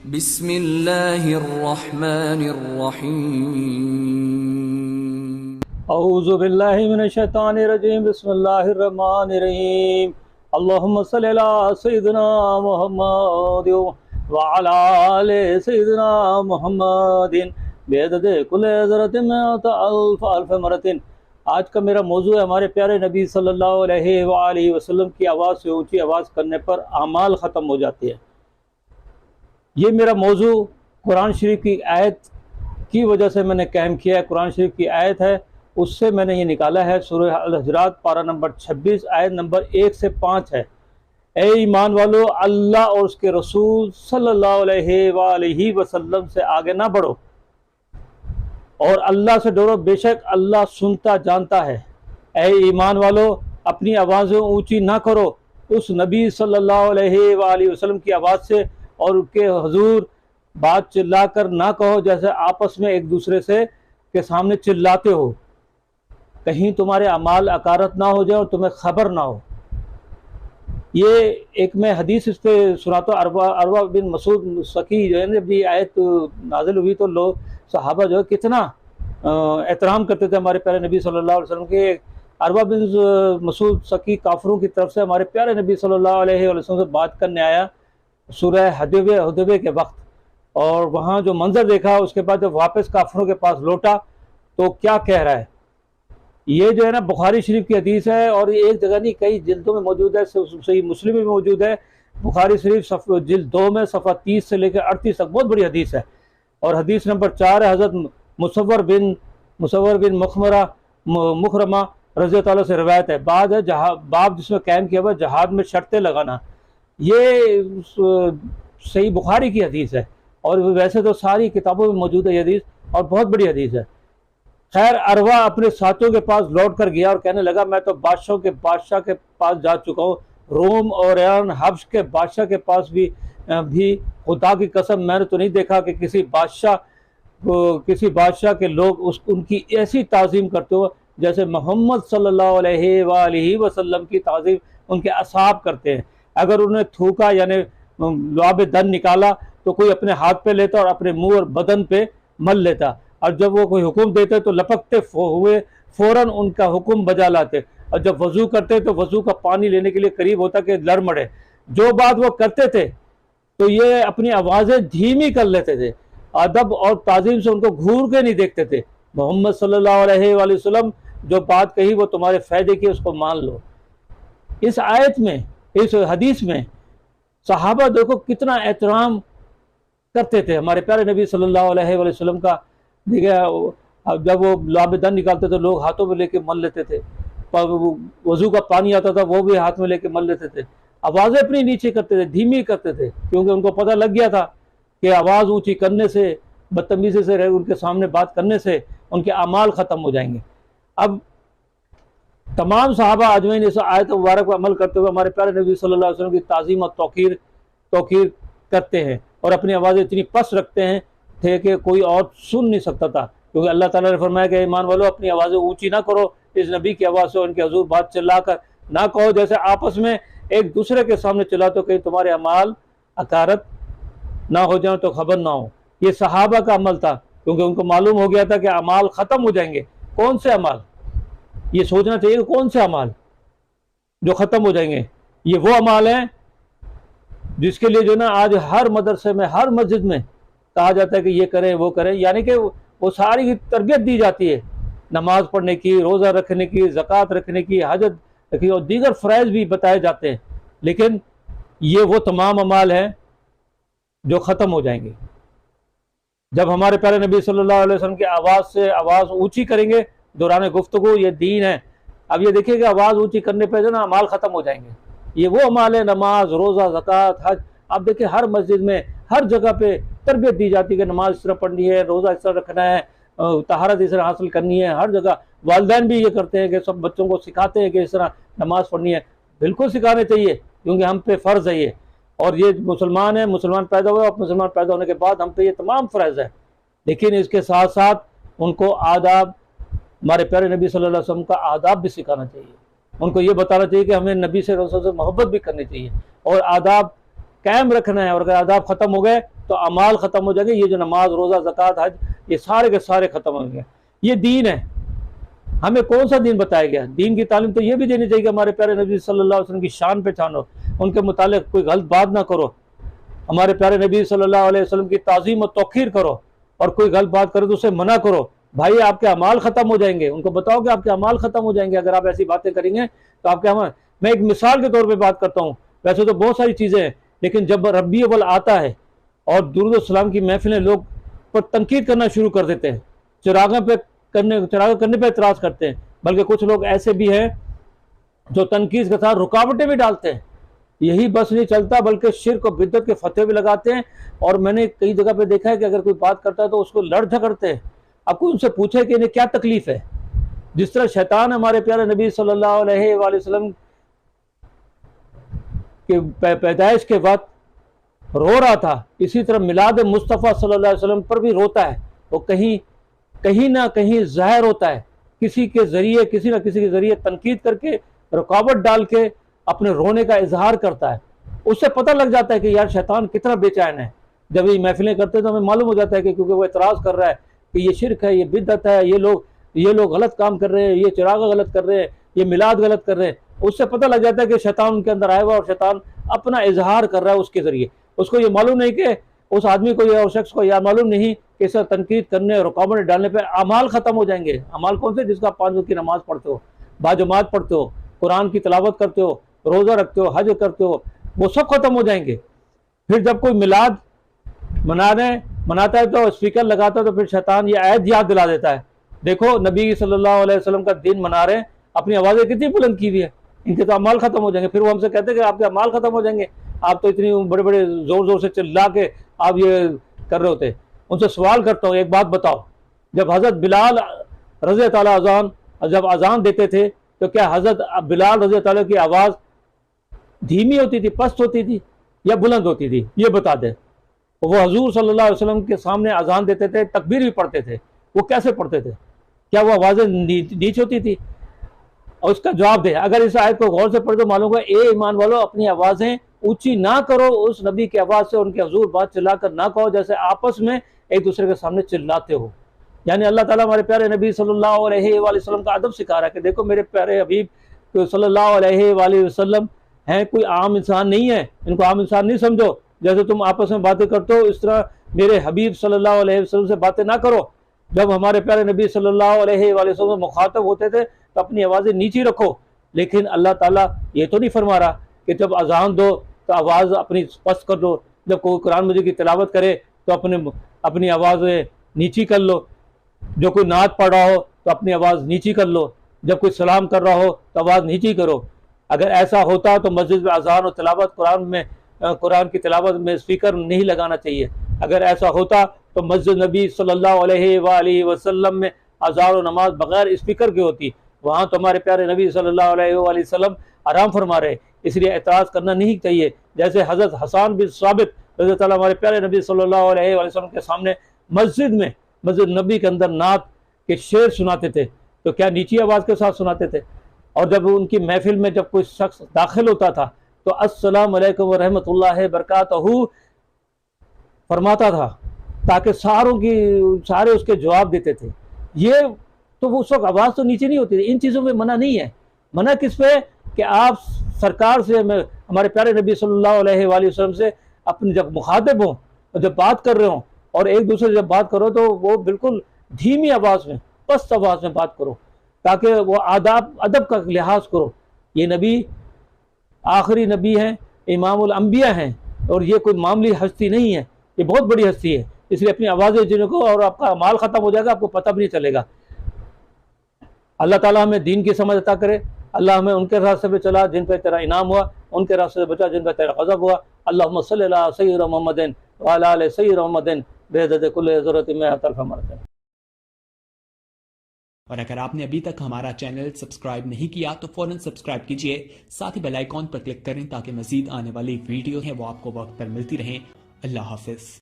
بسم اللہ الرحمن الرحیم اعوذ باللہ من الشیطان الرجیم بسم اللہ الرحمن الرحیم اللہم صلی علی سیدنا محمد وعلی آل سیدنا محمد بعدد کل ذرۃ مئۃ الف الف مرۃ۔ آج کا میرا موضوع ہے ہمارے پیارے نبی صلی اللہ علیہ وآلہ وسلم کی آواز سے اونچی آواز کرنے پر اعمال ختم ہو جاتے ہیں۔ یہ میرا موضوع قرآن شریف کی آیت کی وجہ سے میں نے قائم کیا ہے۔ قرآن شریف کی آیت ہے، اس سے میں نے یہ نکالا ہے، سورہ الحجرات پارہ نمبر 26 آیت نمبر 1 سے 5 ہے۔ اے ایمان والو، اللہ اور اس کے رسول صلی اللہ علیہ وآلہ وسلم سے آگے نہ بڑھو اور اللہ سے ڈرو، بے شک اللہ سنتا جانتا ہے۔ اے ایمان والو، اپنی آوازیں اونچی نہ کرو اس نبی صلی اللہ علیہ وآلہ وسلم کی آواز سے، اور ان کے حضور بات چلا کر نہ کہو جیسے آپس میں ایک دوسرے سے کے سامنے چلاتے ہو، کہیں تمہارے اعمال اکارت نہ ہو جائے اور تمہیں خبر نہ ہو۔ یہ ایک میں حدیث اس پہ سناتا ہوں۔ عروہ بن مسعود سقی جو ہے نا، جب یہ آیت نازل ہوئی تو لوگ صحابہ جو ہے کتنا احترام کرتے تھے ہمارے پیارے نبی صلی اللہ علیہ وسلم کے۔ عروہ بن مسعود سقی کافروں کی طرف سے ہمارے پیارے نبی صلی اللہ علیہ وسلم سے بات کرنے آیا سورہ حدیبیہ کے وقت، اور وہاں جو منظر دیکھا، اس کے بعد جب واپس کافروں کے پاس لوٹا تو کیا کہہ رہا ہے۔ یہ جو ہے نا بخاری شریف کی حدیث ہے، اور یہ ایک جگہ نہیں کئی جلدوں میں موجود ہے، صحیح مسلم میں موجود ہے۔ بخاری شریف جلد 2 میں صفحہ 30 سے لے کر 38 تک بہت بڑی حدیث ہے، اور حدیث نمبر 4 ہے حضرت مصور بن مخرمہ رضی اللہ تعالیٰ سے روایت ہے۔ بعد ہے باب جس میں قائم کیا ہوا جہاد میں شرطیں لگانا، یہ صحیح بخاری کی حدیث ہے، اور ویسے تو ساری کتابوں میں موجود ہے یہ حدیث، اور بہت بڑی حدیث ہے۔ خیر، عروہ اپنے ساتھیوں کے پاس لوٹ کر گیا اور کہنے لگا، میں تو بادشاہ کے پاس جا چکا ہوں، روم اور ایران حبش کے بادشاہ کے پاس بھی خدا کی قسم میں نے تو نہیں دیکھا کہ کسی بادشاہ کے لوگ ان کی ایسی تعظیم کرتے ہو جیسے محمد صلی اللہ علیہ وآلہ وسلم کی تعظیم ان کے اصحاب کرتے ہیں۔ اگر انہیں تھوکا یعنی لعاب دن نکالا تو کوئی اپنے ہاتھ پہ لیتا اور اپنے منہ اور بدن پہ مل لیتا، اور جب وہ کوئی حکم دیتے تو لپکتے ہوئے فوراً ان کا حکم بجا لاتے، اور جب وضو کرتے تو وضو کا پانی لینے کے لیے قریب ہوتا کہ لڑ مڑے۔ جو بات وہ کرتے تھے تو یہ اپنی آوازیں دھیمی کر لیتے تھے، ادب اور تعظیم سے ان کو گھور کے نہیں دیکھتے تھے۔ محمد صلی اللہ علیہ وآلہ وسلم جو بات کہی وہ تمہارے فائدے کی، اس کو مان لو۔ اس آیت میں، اس حدیث میں صحابہ دیکھو کتنا احترام کرتے تھے ہمارے پیارے نبی صلی اللہ علیہ وآلہ وسلم کا۔ جب وہ لعاب دن نکالتے تھے لوگ ہاتھوں میں لے کے مل لیتے تھے، وضو کا پانی آتا تھا وہ بھی ہاتھ میں لے کے مل لیتے تھے۔ آوازیں اپنی نیچے کرتے تھے، دھیمی کرتے تھے، کیونکہ ان کو پتہ لگ گیا تھا کہ آواز اونچی کرنے سے، بدتمیزی سے ان کے سامنے بات کرنے سے ان کے اعمال ختم ہو جائیں گے۔ اب تمام صحابہ اجمعین اس آیت مبارک پر عمل کرتے ہوئے ہمارے پیارے نبی صلی اللہ علیہ وسلم کی تعظیم اور توقیر کرتے ہیں، اور اپنی آوازیں اتنی پس رکھتے ہیں تھے کہ کوئی اور سن نہیں سکتا تھا، کیونکہ اللہ تعالیٰ نے فرمایا کہ ایمان والو، اپنی آوازیں اونچی نہ کرو اس نبی کی آواز سے، ان کے حضور بات چلا کر نہ کہو جیسے آپس میں ایک دوسرے کے سامنے چلاتے ہو، کہیں تمہارے اعمال اکارت نہ ہو جائیں تو خبر نہ ہو۔ یہ صحابہ کا عمل تھا، کیونکہ ان کو معلوم ہو گیا تھا کہ اعمال ختم ہو جائیں گے۔ کون سے اعمال؟ یہ سوچنا چاہیے کہ کون سے اعمال جو ختم ہو جائیں گے۔ یہ وہ اعمال ہیں جس کے لیے جو نا آج ہر مدرسے میں، ہر مسجد میں کہا جاتا ہے کہ یہ کریں وہ کریں، یعنی کہ وہ ساری تربیت دی جاتی ہے، نماز پڑھنے کی، روزہ رکھنے کی، زکوٰۃ رکھنے کی، حجت رکھنے کی، اور دیگر فرائض بھی بتائے جاتے ہیں، لیکن یہ وہ تمام اعمال ہیں جو ختم ہو جائیں گے جب ہمارے پیارے نبی صلی اللہ علیہ وسلم کی آواز سے آواز اونچی کریں گے دوران گفتگو۔ یہ دین ہے۔ اب یہ دیکھیے کہ آواز اونچی کرنے پہ جو نا اعمال ختم ہو جائیں گے۔ یہ وہ اعمال ہے، نماز، روزہ، زکوٰۃ، حج۔ آپ دیکھیں ہر مسجد میں، ہر جگہ پہ تربیت دی جاتی ہے کہ نماز اس طرح پڑھنی ہے، روزہ اس طرح رکھنا ہے، طہارت اس طرح حاصل کرنی ہے۔ ہر جگہ والدین بھی یہ کرتے ہیں کہ سب بچوں کو سکھاتے ہیں کہ اس طرح نماز پڑھنی ہے۔ بالکل سکھانے چاہیے، کیونکہ ہم پہ فرض ہے یہ، اور یہ مسلمان ہیں، مسلمان پیدا ہوئے، اور مسلمان پیدا ہونے کے بعد ہم پہ یہ تمام فرض ہے۔ لیکن اس کے ساتھ ساتھ ان کو آداب، ہمارے پیارے نبی صلی اللہ علیہ وسلم کا آداب بھی سکھانا چاہیے۔ ان کو یہ بتانا چاہیے کہ ہمیں نبی سے رسول سے محبت بھی کرنی چاہیے، اور آداب قائم رکھنا ہے، اور اگر آداب ختم ہو گئے تو اعمال ختم ہو جائیں گے. یہ جو نماز روزہ زکوٰۃ حج یہ سارے کے سارے ختم ہو گئے. یہ دین ہے. ہمیں کون سا دین بتایا گیا؟ دین کی تعلیم تو یہ بھی دینی چاہیے کہ ہمارے پیارے نبی صلی اللہ علیہ وسلم کی شان پہچانو, ان کے متعلق کوئی غلط بات نہ کرو, ہمارے پیارے نبی صلی اللہ علیہ وسلم کی تعظیم و توقیر کرو, اور کوئی غلط بات کرے تو اسے منع کرو. بھائی آپ کے اعمال ختم ہو جائیں گے, ان کو بتاؤ کہ آپ کے اعمال ختم ہو جائیں گے اگر آپ ایسی باتیں کریں گے تو آپ کے اعمال. میں ایک مثال کے طور پہ بات کرتا ہوں, ویسے تو بہت ساری چیزیں ہیں, لیکن جب ربیع الاول آتا ہے اور درود السلام کی محفلیں لوگ پر تنقید کرنا شروع کر دیتے ہیں, چراغاں کرنے پہ اعتراض کرتے ہیں, بلکہ کچھ لوگ ایسے بھی ہیں جو تنقید کے ساتھ رکاوٹیں بھی ڈالتے ہیں. یہی بس نہیں چلتا بلکہ شرک و بدعت کے فتوے بھی لگاتے ہیں. اور میں نے کئی جگہ پہ دیکھا ہے کہ اگر کوئی بات کرتا ہے تو اس کو لڑ جھگڑتے ہیں. اب کوئی ان سے پوچھے کہ انہیں کیا تکلیف ہے. جس طرح شیطان ہمارے پیارے نبی صلی اللہ علیہ وآلہ وسلم کے پیدائش کے وقت رو رہا تھا, اسی طرح میلاد مصطفیٰ صلی اللہ علیہ وسلم پر بھی روتا ہے. وہ کہیں نہ کہیں ظاہر ہوتا ہے, کسی نہ کسی کے ذریعے تنقید کر کے, رکاوٹ ڈال کے اپنے رونے کا اظہار کرتا ہے. اس سے پتہ لگ جاتا ہے کہ یار شیطان کتنا بے چین ہے. جب یہ محفلیں کرتے ہیں تو ہمیں معلوم ہو جاتا ہے کہ کیونکہ وہ اعتراض کر رہا ہے کہ یہ شرک ہے, یہ بدعت ہے, یہ لوگ غلط کام کر رہے ہیں, یہ چراغ غلط کر رہے ہیں, یہ میلاد غلط کر رہے ہیں. اس سے پتہ لگ جاتا ہے کہ شیطان ان کے اندر آیا ہوا اور شیطان اپنا اظہار کر رہا ہے اس کے ذریعے. اس کو یہ معلوم نہیں کہ اس آدمی کو اور شخص کو یہ معلوم نہیں کہ اسے تنقید کرنے, رکاوٹ ڈالنے پہ اعمال ختم ہو جائیں گے. اعمال کون سے؟ جس کا 5 وقت کی نماز پڑھتے ہو, باجماعت پڑھتے ہو, قرآن کی تلاوت کرتے ہو, روزہ رکھتے ہو, حج کرتے ہو, وہ سب ختم ہو جائیں گے. پھر جب کوئی میلاد مناتا ہے تو اسپیکر لگاتا ہے تو پھر شیطان یہ عہد یاد دلا دیتا ہے, دیکھو نبی صلی اللہ علیہ وسلم کا دین منا رہے ہیں, اپنی آوازیں کتنی بلند کی ہوئی ہے, ان کے تو اعمال ختم ہو جائیں گے. پھر وہ ہم سے کہتے ہیں کہ آپ کے اعمال ختم ہو جائیں گے, آپ تو اتنی بڑے زور سے چلا کے آپ یہ کر رہے ہوتے. ان سے سوال کرتا ہوں, ایک بات بتاؤ, جب حضرت بلال رضی تعالیٰ جب اذان دیتے تھے تو کیا حضرت بلال رضی تعالیٰ کی آواز دھیمی ہوتی تھی, پست ہوتی تھی یا بلند ہوتی تھی؟ یہ بتا دیں. وہ حضور صلی اللہ علیہ وسلم کے سامنے اذان دیتے تھے, تکبیر بھی پڑھتے تھے, وہ کیسے پڑھتے تھے؟ کیا وہ آوازیں نیچ ہوتی تھی؟ اور اس کا جواب دے. اگر اس آیت کو غور سے پڑھ تو معلوم ہوگا, اے ایمان والو اپنی آوازیں اونچی نہ کرو, اس نبی کی آواز سے ان کے حضور بات چلا کر نہ کہو جیسے آپس میں ایک دوسرے کے سامنے چلاتے ہو. یعنی اللہ تعالیٰ ہمارے پیارے نبی صلی اللہ علیہ وآلہ وسلم کا ادب سکھا رہا ہے کہ دیکھو میرے پیارے حبیب صلی اللہ علیہ وآلہ وسلم ہیں, کوئی عام انسان نہیں ہے, ان کو عام انسان نہیں سمجھو. جیسے تم آپس میں باتیں کرتے ہو اس طرح میرے حبیب صلی اللہ علیہ وسلم سے باتیں نہ کرو. جب ہمارے پیارے نبی صلی اللہ علیہ وآلہ وسلم مخاطب ہوتے تھے تو اپنی آوازیں نیچی رکھو. لیکن اللہ تعالیٰ یہ تو نہیں فرما رہا کہ جب اذان دو تو آواز اپنی پست کر دو, جب کوئی قرآن مجید کی تلاوت کرے تو اپنی آوازیں نیچی کر لو, جو کوئی نعت پڑھ رہا ہو تو اپنی آواز نیچی کر لو, جب کوئی سلام کر رہا ہو تو آواز نیچی کرو. اگر ایسا ہوتا تو مسجد میں اذان اور تلاوت قرآن کی تلاوت میں اسپیکر نہیں لگانا چاہیے. اگر ایسا ہوتا تو مسجد نبی صلی اللہ علیہ وآلہ وسلم میں اذان و نماز بغیر اسپیکر کی ہوتی. وہاں تو ہمارے پیارے نبی صلی اللہ علیہ وآلہ وسلم آرام فرما رہے, اس لیے اعتراض کرنا نہیں چاہیے. جیسے حضرت حسان بن ثابت رضی اللہ ہمارے پیارے نبی صلی اللہ علیہ وآلہ وسلم کے سامنے مسجد نبی کے اندر نعت کے شعر سناتے تھے تو کیا نیچی آواز کے ساتھ سناتے تھے؟ اور جب ان کی محفل میں جب کوئی شخص داخل ہوتا تھا تو السلام علیکم ورحمۃ اللہ وبرکاتہ فرماتا تھا تاکہ سارے اس کے جواب دیتے تھے. یہ تو اس وقت آواز تو نیچے نہیں ہوتی تھی. ان چیزوں میں منع نہیں ہے. منع کس پہ؟ کہ آپ سرکار سے, ہمارے پیارے نبی صلی اللہ علیہ وآلہ وسلم سے اپنے جب مخاطب ہوں اور جب بات کر رہے ہوں اور ایک دوسرے سے جب بات کرو تو وہ بالکل دھیمی آواز میں, پست آواز میں بات کرو تاکہ وہ ادب کا لحاظ کرو. یہ نبی آخری نبی ہیں, امام الانبیاء ہیں, اور یہ کوئی معمولی ہستی نہیں ہے, یہ بہت بڑی ہستی ہے. اس لیے اپنی آوازیں جن کو, اور آپ کا مال ختم ہو جائے گا, آپ کو پتہ بھی نہیں چلے گا. اللہ تعالیٰ ہمیں دین کی سمجھ عطا کرے. اللہ ہمیں ان کے راستے پہ چلا جن پہ تیرا انعام ہوا, ان کے راستے سے بچا جن پہ تیرا غضب ہوا. اللہم صلی علی سیدنا محمد وعلی آل سیدنا محمد بعدد کل ذرۃ مئۃ الف مرۃ. اور اگر آپ نے ابھی تک ہمارا چینل سبسکرائب نہیں کیا تو فوراً سبسکرائب کیجئے, ساتھ ہی بیل آئیکن پر کلک کریں تاکہ مزید آنے والی ویڈیو ہیں وہ آپ کو وقت پر ملتی رہیں. اللہ حافظ.